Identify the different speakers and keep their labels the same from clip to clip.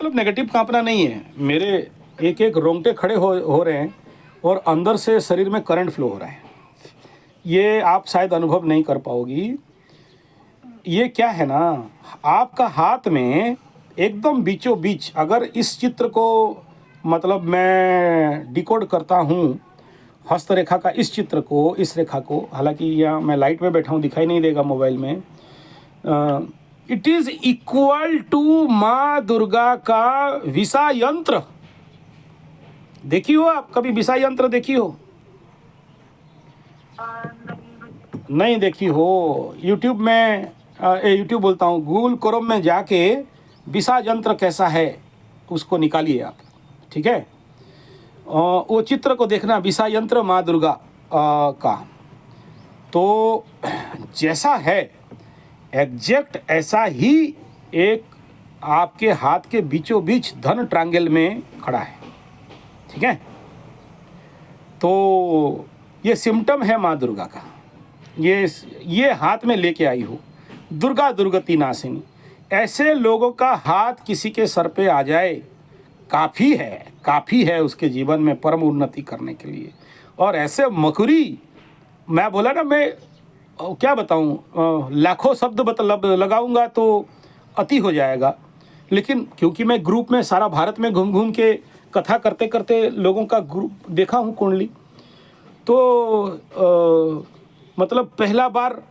Speaker 1: मतलब नेगेटिव कांपना नहीं है, मेरे एक एक रोंगटे खड़े हो रहे हैं और अंदर से शरीर में करंट फ्लो हो रहा है। ये आप शायद अनुभव नहीं कर पाओगी। ये क्या है ना, आपका हाथ में एकदम बीचों बीच, अगर इस चित्र को मतलब मैं डिकोड करता हूँ हस्तरेखा का, इस चित्र को, इस रेखा को, हालांकि यहाँ मैं लाइट में बैठा हूँ दिखाई नहीं देगा मोबाइल में, इट इज इक्वल टू माँ दुर्गा का विषा यंत्र। देखी हो आप कभी विषा यंत्र? देखी हो? नहीं देखी हो? यूट्यूब में यूट्यूब बोलता हूँ, गूगल क्रोम में जाके विषा यंत्र कैसा है उसको निकालिए आप, ठीक है? वो चित्र को देखना, विषा यंत्र माँ दुर्गा का, तो जैसा है एग्जैक्ट ऐसा ही एक आपके हाथ के बीचों बीच धन ट्रायंगल में खड़ा है, ठीक है? तो ये सिम्टम है माँ दुर्गा का, ये हाथ में लेके आई हो, दुर्गा दुर्गति नाशिनी। ऐसे लोगों का हाथ किसी के सर पे आ जाए काफ़ी है उसके जीवन में परम उन्नति करने के लिए। और ऐसे मकुरी, मैं बोला ना, मैं क्या बताऊं, लाखों शब्द लगाऊंगा तो अति हो जाएगा, लेकिन क्योंकि मैं ग्रुप में सारा भारत में घूम घूम के कथा करते करते लोगों का ग्रुप देखा हूं कुंडली, तो मतलब पहला बार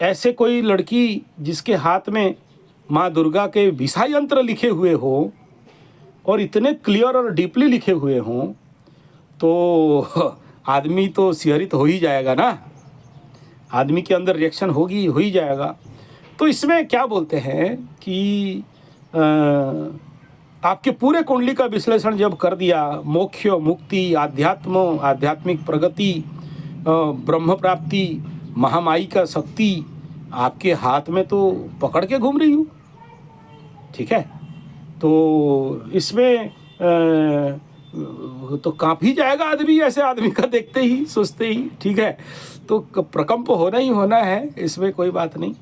Speaker 1: ऐसे कोई लड़की जिसके हाथ में माँ दुर्गा के विषा यंत्र लिखे हुए हो और इतने क्लियर और डीपली लिखे हुए हों, तो आदमी तो सिहरित हो ही जाएगा ना, आदमी के अंदर रिएक्शन हो ही जाएगा। तो इसमें क्या बोलते हैं कि आपके पूरे कुंडली का विश्लेषण जब कर दिया, मोक्ष, मुक्ति, आध्यात्मिक प्रगति, ब्रह्म प्राप्ति, महामाई का शक्ति आपके हाथ में तो पकड़ के घूम रही हूँ, ठीक है? तो इसमें तो काँप ही जाएगा आदमी, ऐसे आदमी का देखते ही, सोचते ही, ठीक है? तो प्रकंप होना ही होना है, इसमें कोई बात नहीं।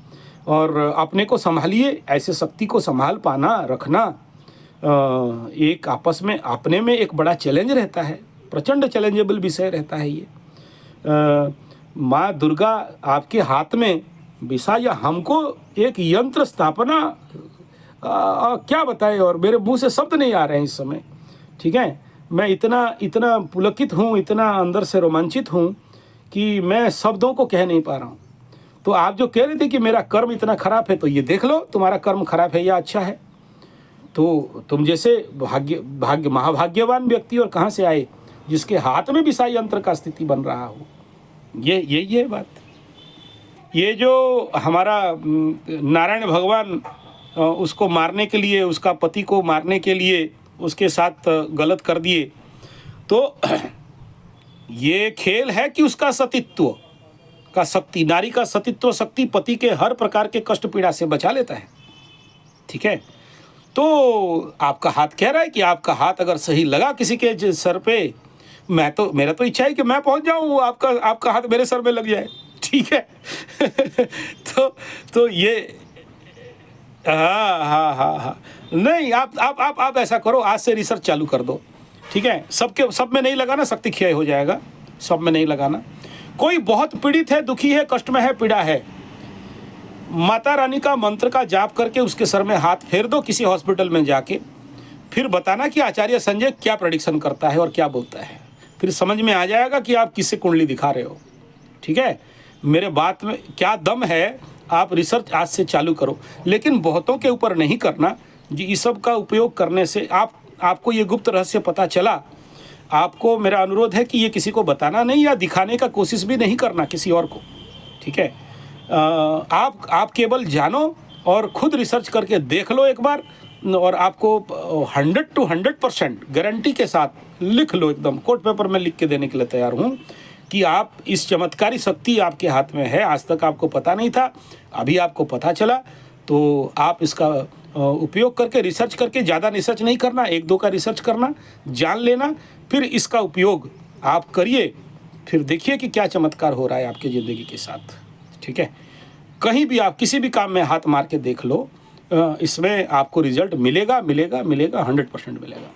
Speaker 1: और अपने को संभालिए, ऐसे शक्ति को संभाल पाना, रखना एक आपस में अपने में एक बड़ा चैलेंज रहता है, प्रचंड चैलेंजेबल विषय रहता है ये। माँ दुर्गा आपके हाथ में विषा, या हमको एक यंत्र स्थापना, क्या बताएं, और मेरे मुंह से शब्द नहीं आ रहे हैं इस समय, ठीक है? मैं इतना पुलकित हूँ, इतना अंदर से रोमांचित हूँ कि मैं शब्दों को कह नहीं पा रहा हूँ। तो आप जो कह रहे थे कि मेरा कर्म इतना खराब है, तो ये देख लो तुम्हारा कर्म खराब है या अच्छा है। तो तुम जैसे भाग्य महाभाग्यवान व्यक्ति और कहाँ से आए जिसके हाथ में विषा यंत्र का स्थिति बन रहा हो। ये बात, ये जो हमारा नारायण भगवान उसको मारने के लिए, उसका पति को मारने के लिए उसके साथ गलत कर दिए, तो ये खेल है कि उसका सतीत्व का शक्ति, नारी का सतीत्व शक्ति पति के हर प्रकार के कष्ट पीड़ा से बचा लेता है, ठीक है? तो आपका हाथ कह रहा है कि आपका हाथ अगर सही लगा किसी के सर पे, मेरा तो इच्छा है कि मैं पहुंच जाऊं, आपका हाथ मेरे सर में लग जाए, ठीक है? तो ये हाँ, नहीं, आप ऐसा करो, आज से रिसर्च चालू कर दो, ठीक है? सब में नहीं लगाना, शक्ति क्षय हो जाएगा, सब में नहीं लगाना। कोई बहुत पीड़ित है, दुखी है, कष्ट में है, पीड़ा है, माता रानी का मंत्र का जाप करके उसके सर में हाथ फेर दो किसी हॉस्पिटल में जाके, फिर बताना कि आचार्य संजय क्या प्रेडिक्शन करता है और क्या बोलता है, फिर समझ में आ जाएगा कि आप किससे कुंडली दिखा रहे हो, ठीक है? मेरे बात में क्या दम है, आप रिसर्च आज से चालू करो, लेकिन बहुतों के ऊपर नहीं करना जी। इस सब का उपयोग करने से आपको ये गुप्त रहस्य पता चला, आपको मेरा अनुरोध है कि ये किसी को बताना नहीं या दिखाने का कोशिश भी नहीं करना किसी और को, ठीक है? आप केवल जानो और खुद रिसर्च करके देख लो एक बार, और आपको 100 to 100% गारंटी के साथ लिख लो, एकदम कोर्ट पेपर में लिख के देने के लिए तैयार हूँ कि आप, इस चमत्कारी शक्ति आपके हाथ में है। आज तक आपको पता नहीं था, अभी आपको पता चला, तो आप इसका उपयोग करके, रिसर्च करके, ज़्यादा रिसर्च नहीं करना, 1-2 का रिसर्च करना, जान लेना, फिर इसका उपयोग आप करिए, फिर देखिए कि क्या चमत्कार हो रहा है आपकी ज़िंदगी के साथ, ठीक है? कहीं भी आप किसी भी काम में हाथ मार के देख लो, इसमें आपको रिजल्ट मिलेगा मिलेगा मिलेगा 100% मिलेगा।